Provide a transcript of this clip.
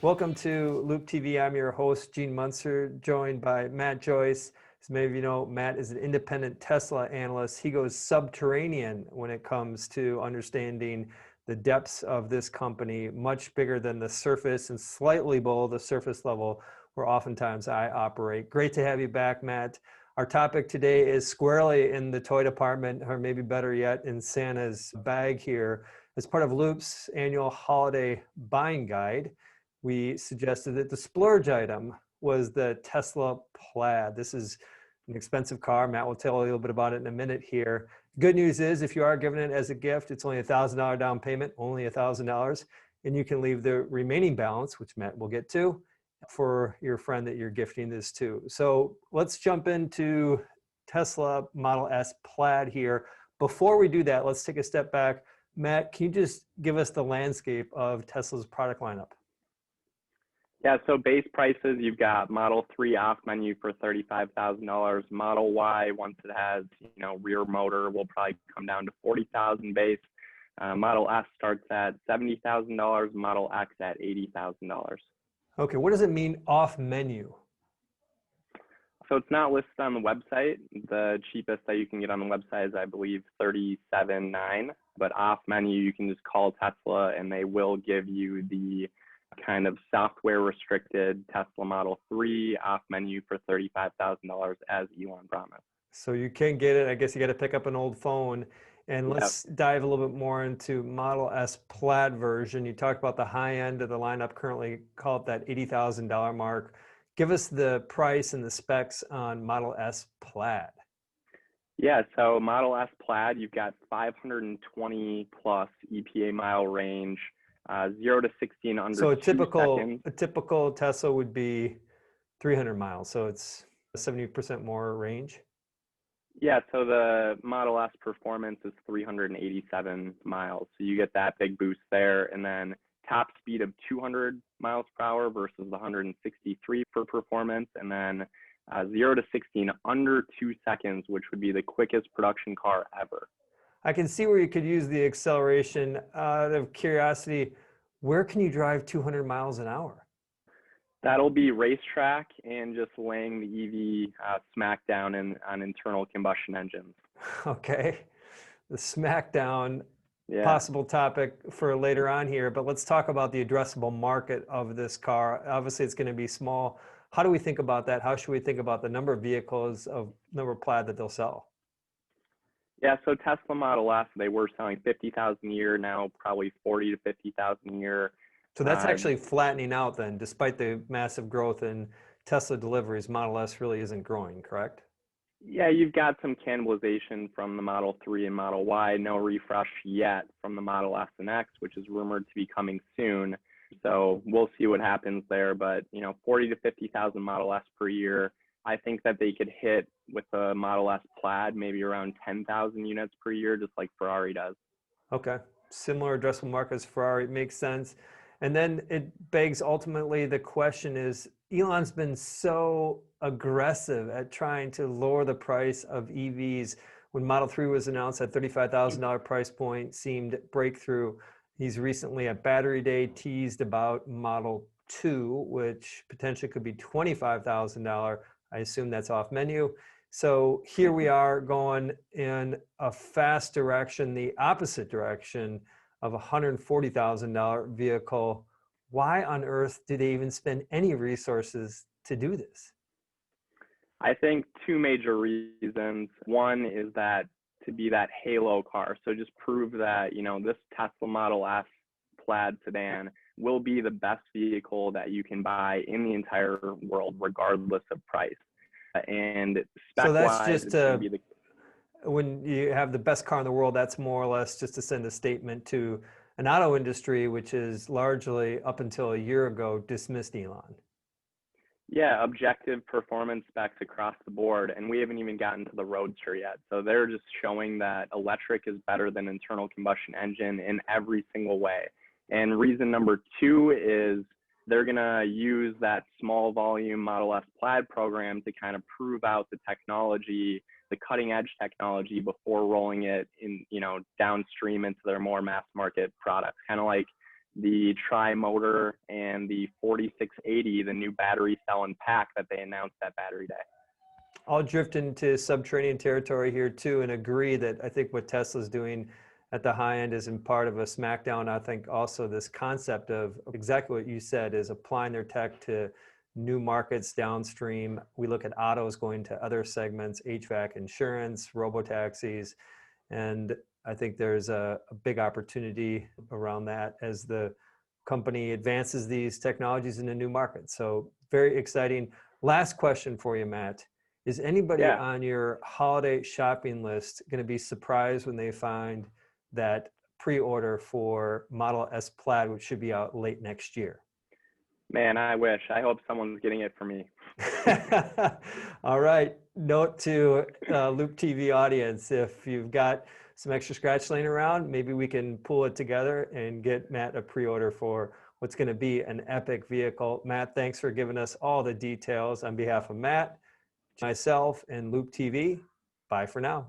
Welcome to Loup TV. I'm your host, Gene Munster, joined by Matt Joyce. As many of you know, Matt is an independent Tesla analyst. He goes subterranean when it comes to understanding the depths of this company, much bigger than the surface and slightly below the surface level where oftentimes I operate. Great to have you back, Matt. Our topic today is squarely in the toy department, or maybe better yet, in Santa's bag here. As part of Loup's annual holiday buying guide, we suggested that the splurge item was the Tesla Plaid. This is an expensive car. Matt will tell you a little bit about it in a minute here. Good news is if you are giving it as a gift, it's only $1,000 down payment, only $1,000, and you can leave the remaining balance, which Matt will get to, for your friend that you're gifting this to. So let's jump into Tesla Model S Plaid here. Before we do that, let's take a step back. Matt, can you just give us the landscape of Tesla's product lineup? Yeah, so base prices, you've got Model 3 off menu for $35,000. Model Y, once it has, rear motor, will probably come down to $40,000 base. Model S starts at $70,000, Model X at $80,000. Okay, what does it mean off menu? So it's not listed on the website. The cheapest that you can get on the website is, I believe, $37,900. But off menu, you can just call Tesla and they will give you the kind of software restricted Tesla Model 3 off menu for $35,000 as Elon promised. So you can get it. I guess you got to pick up an old phone. And let's dive a little bit more into Model S Plaid version. You talked about the high end of the lineup, currently call it that $80,000 mark. Give us the price and the specs on Model S Plaid. Yeah, so Model S Plaid, you've got 520 plus EPA mile range, 0 to 60 in under 2 seconds. A typical Tesla would be 300 miles, so it's 70% more range. Yeah, so the Model S Performance is 387 miles. So you get that big boost there. And then top speed of 200 miles per hour versus the 163 for Performance. And then 0 to 60 in under 2 seconds, which would be the quickest production car ever. I can see where you could use the acceleration. Out of curiosity, where can you drive 200 miles an hour? That'll be racetrack and just laying the EV smackdown on internal combustion engines. Okay, the smackdown, possible topic for later on here, but let's talk about the addressable market of this car. Obviously, it's going to be small. How do we think about that? How should we think about the number of vehicles, number of Plaid that they'll sell? Yeah, so Tesla Model S, they were selling 50,000 a year, now probably 40 to 50,000 a year. So that's actually flattening out then, despite the massive growth in Tesla deliveries, Model S really isn't growing, correct? Yeah, you've got some cannibalization from the Model 3 and Model Y, no refresh yet from the Model S and X, which is rumored to be coming soon. So we'll see what happens there, but 40 to 50,000 Model S per year. I think that they could hit with a Model S Plaid maybe around 10,000 units per year, just like Ferrari does. Okay, similar addressable market as Ferrari, makes sense. And then it begs ultimately the question is, Elon's been so aggressive at trying to lower the price of EVs. When Model 3 was announced at $35,000 price point, seemed breakthrough. He's recently at Battery Day teased about Model 2, which potentially could be $25,000. I assume that's off menu. So here we are going in a fast direction, the opposite direction of a $140,000 vehicle. Why on earth do they even spend any resources to do this? I think two major reasons. One is that to be that halo car. So just prove that, this Tesla Model S Plaid sedan will be the best vehicle that you can buy in the entire world, regardless of price. And so that's just when you have the best car in the world, that's more or less just to send a statement to an auto industry, which is largely up until a year ago dismissed Elon. Yeah, objective performance specs across the board, and we haven't even gotten to the Roadster yet. So they're just showing that electric is better than internal combustion engine in every single way. And reason number two is they're going to use that small volume Model S Plaid program to kind of prove out the technology, the cutting edge technology before rolling it in, downstream into their more mass market products. Kind of like the tri-motor, and the 4680, the new battery cell and pack that they announced at Battery Day. I'll drift into subterranean territory here too and agree that I think what Tesla's doing at the high end is in part of a smackdown. I think also this concept of exactly what you said is applying their tech to new markets downstream. We look at autos going to other segments, HVAC, insurance, robotaxis, and I think there's a big opportunity around that as the company advances these technologies into new markets. So very exciting. Last question for you, Matt. Is anybody Yeah. on your holiday shopping list going to be surprised when they find that pre-order for Model S Plaid, which should be out late next year? Man, I wish. I hope someone's getting it for me. All right. Note to Loup TV audience, if you've got some extra scratch laying around, maybe we can pull it together and get Matt a pre-order for what's going to be an epic vehicle. Matt, thanks for giving us all the details. On behalf of Matt, myself, and Loup TV, bye for now.